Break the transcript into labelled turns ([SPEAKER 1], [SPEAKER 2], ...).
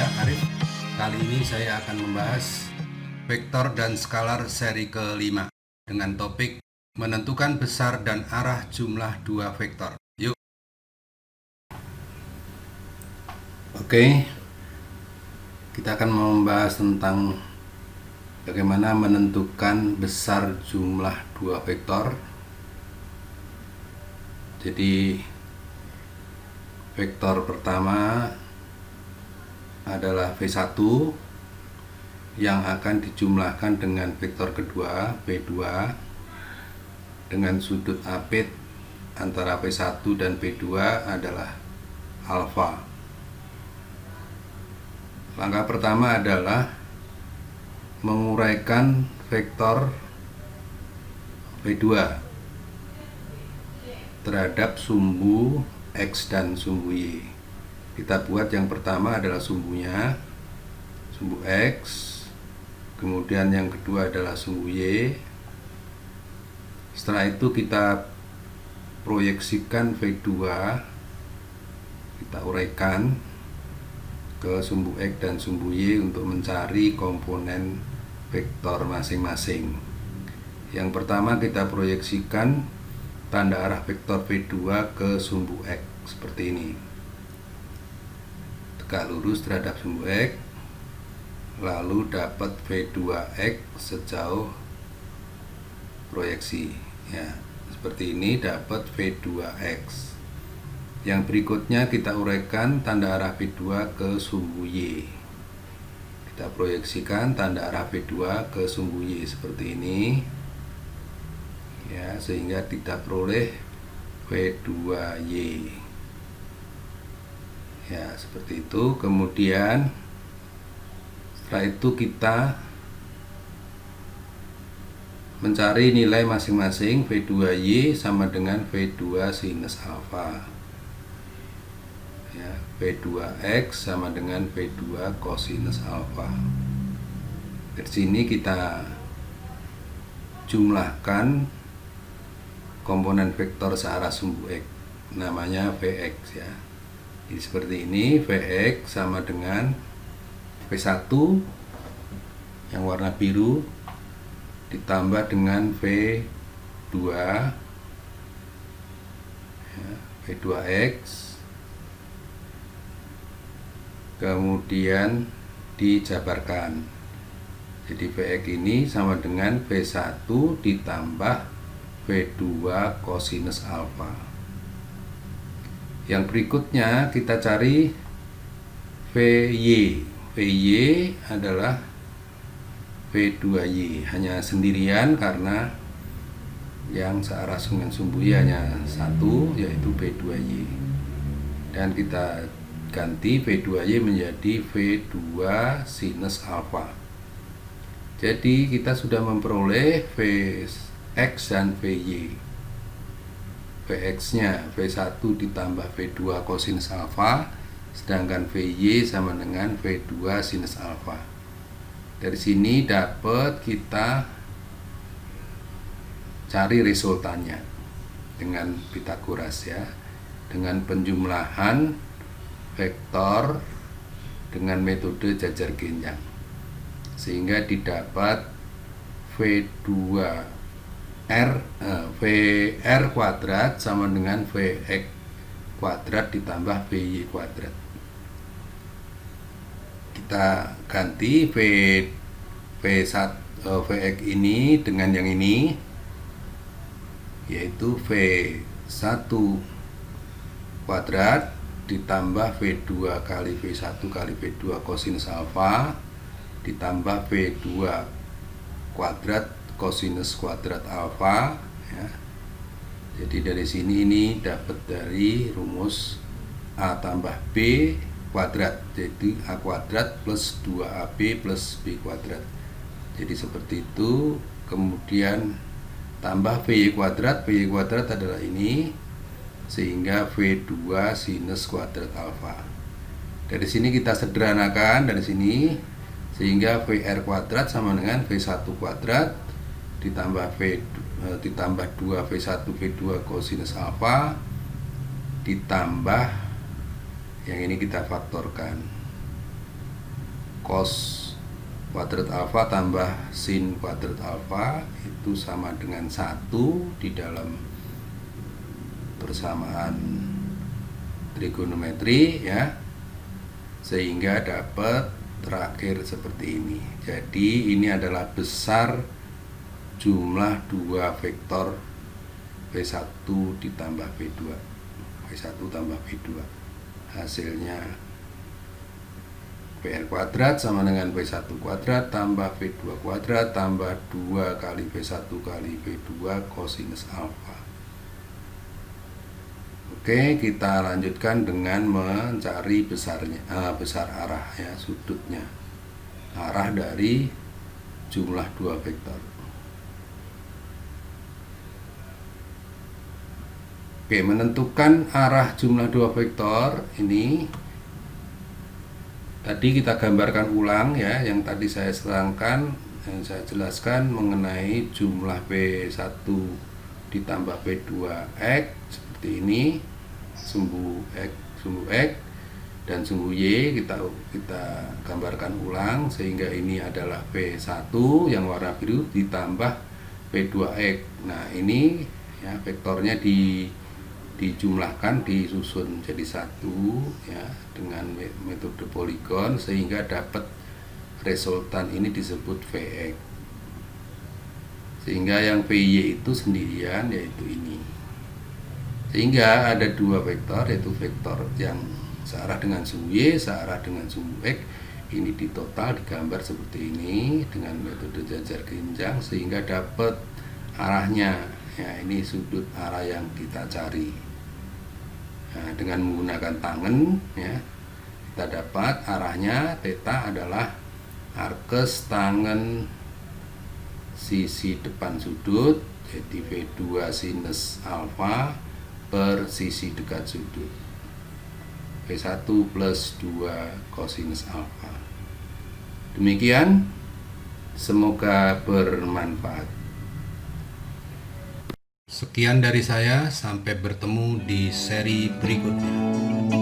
[SPEAKER 1] saya Arif. Kali ini saya akan membahas vektor dan skalar seri kelima dengan topik menentukan besar dan arah jumlah dua vektor. Yuk. Oke, kita akan membahas tentang bagaimana menentukan besar jumlah dua vektor. Jadi vektor pertama adalah V1 yang akan dijumlahkan dengan vektor kedua V2 dengan sudut apit antara V1 dan V2 adalah alfa. Langkah pertama adalah menguraikan vektor V2 terhadap sumbu X dan sumbu Y. Kita buat yang pertama adalah sumbunya, sumbu X, kemudian yang kedua adalah sumbu Y. Setelah itu kita proyeksikan V2, kita uraikan ke sumbu X dan sumbu Y untuk mencari komponen vektor masing-masing. Yang pertama kita proyeksikan tanda arah vektor V2 ke sumbu X seperti ini. Tegak lurus terhadap sumbu X, lalu dapat V2X sejauh proyeksi ya, seperti ini dapat V2X. Yang berikutnya kita uraikan tanda arah V2 ke sumbu Y. Kita proyeksikan tanda arah V2 ke sumbu Y seperti ini ya, sehingga kita peroleh V2Y ya, seperti itu. Kemudian setelah itu kita mencari nilai masing-masing. V2Y sama dengan V2 sinus alfa ya, V2X sama dengan V2 kosinus alfa. Dari sini kita jumlahkan komponen vektor searah sumbu X, namanya Vx ya. Jadi seperti ini, Vx sama dengan V1 yang warna biru ditambah dengan V2 ya, V2X, kemudian dijabarkan. Jadi Vx ini sama dengan V1 ditambah V2 kosinus alfa. Yang berikutnya kita cari Vy. Vy adalah V2Y, hanya sendirian karena yang searah dengan sumbu Y hanya satu, yaitu V2Y. Dan kita ganti V2Y menjadi V2 sinus alfa. Jadi kita sudah memperoleh Vx dan Vy. Vx-nya V1 ditambah V2 kosinus alfa, sedangkan Vy sama dengan V2 sinus alfa. Dari sini dapat kita cari resultannya dengan Pitagoras ya, dengan penjumlahan vektor dengan metode jajar genjang, sehingga didapat VR kuadrat sama dengan Vx kuadrat ditambah Vy kuadrat. Kita ganti Vx ini dengan yang ini, yaitu V1 kuadrat ditambah V2 kali V1 kali V2 kosinus alfa ditambah V2 kuadrat kosinus kuadrat alfa ya. Jadi dari sini ini dapat dari rumus A tambah B kuadrat, jadi A kuadrat plus 2AB plus B kuadrat. Jadi seperti itu. Kemudian tambah Vy kuadrat adalah ini, sehingga V2 sinus kuadrat alfa. Dari sini kita sederhanakan dari sini, sehingga VR kuadrat sama dengan V1 kuadrat ditambah 2V1 V2 kosinus alfa ditambah yang ini kita faktorkan cos kuadrat alfa tambah sin kuadrat alfa itu sama dengan 1 di dalam persamaan trigonometri ya, sehingga dapat terakhir seperti ini. Jadi ini adalah besar jumlah dua vektor V1 ditambah V2, V1 tambah V2, hasilnya VR kuadrat sama dengan V1 kuadrat tambah V2 kuadrat tambah 2 kali V1 kali V2 kosinus alfa. Oke, kita lanjutkan dengan mencari besar arah ya, sudutnya, arah dari jumlah dua vektor. Oke, menentukan arah jumlah dua vektor ini tadi kita gambarkan ulang ya, yang tadi saya serangkan, yang saya jelaskan mengenai jumlah V1 ditambah V2X seperti ini, sumbu X dan sumbu Y kita gambarkan ulang, sehingga ini adalah V1 yang warna biru ditambah V2X. Nah, ini ya vektornya dijumlahkan, disusun jadi satu ya dengan metode poligon, sehingga dapat resultan ini disebut Vx, sehingga yang Vy itu sendirian yaitu ini, sehingga ada dua vektor, yaitu vektor yang searah dengan sumbu Y, searah dengan sumbu X. Ini di total digambar seperti ini dengan metode jajar genjang, sehingga dapat arahnya ya, ini sudut arah yang kita cari. Nah, dengan menggunakan tangen ya, kita dapat arahnya theta adalah arkes tangen sisi depan sudut, jadi V2 sinus alfa per sisi dekat sudut, V1 plus 2 kosinus alfa. Demikian, semoga bermanfaat. Sekian dari saya, sampai bertemu di seri berikutnya.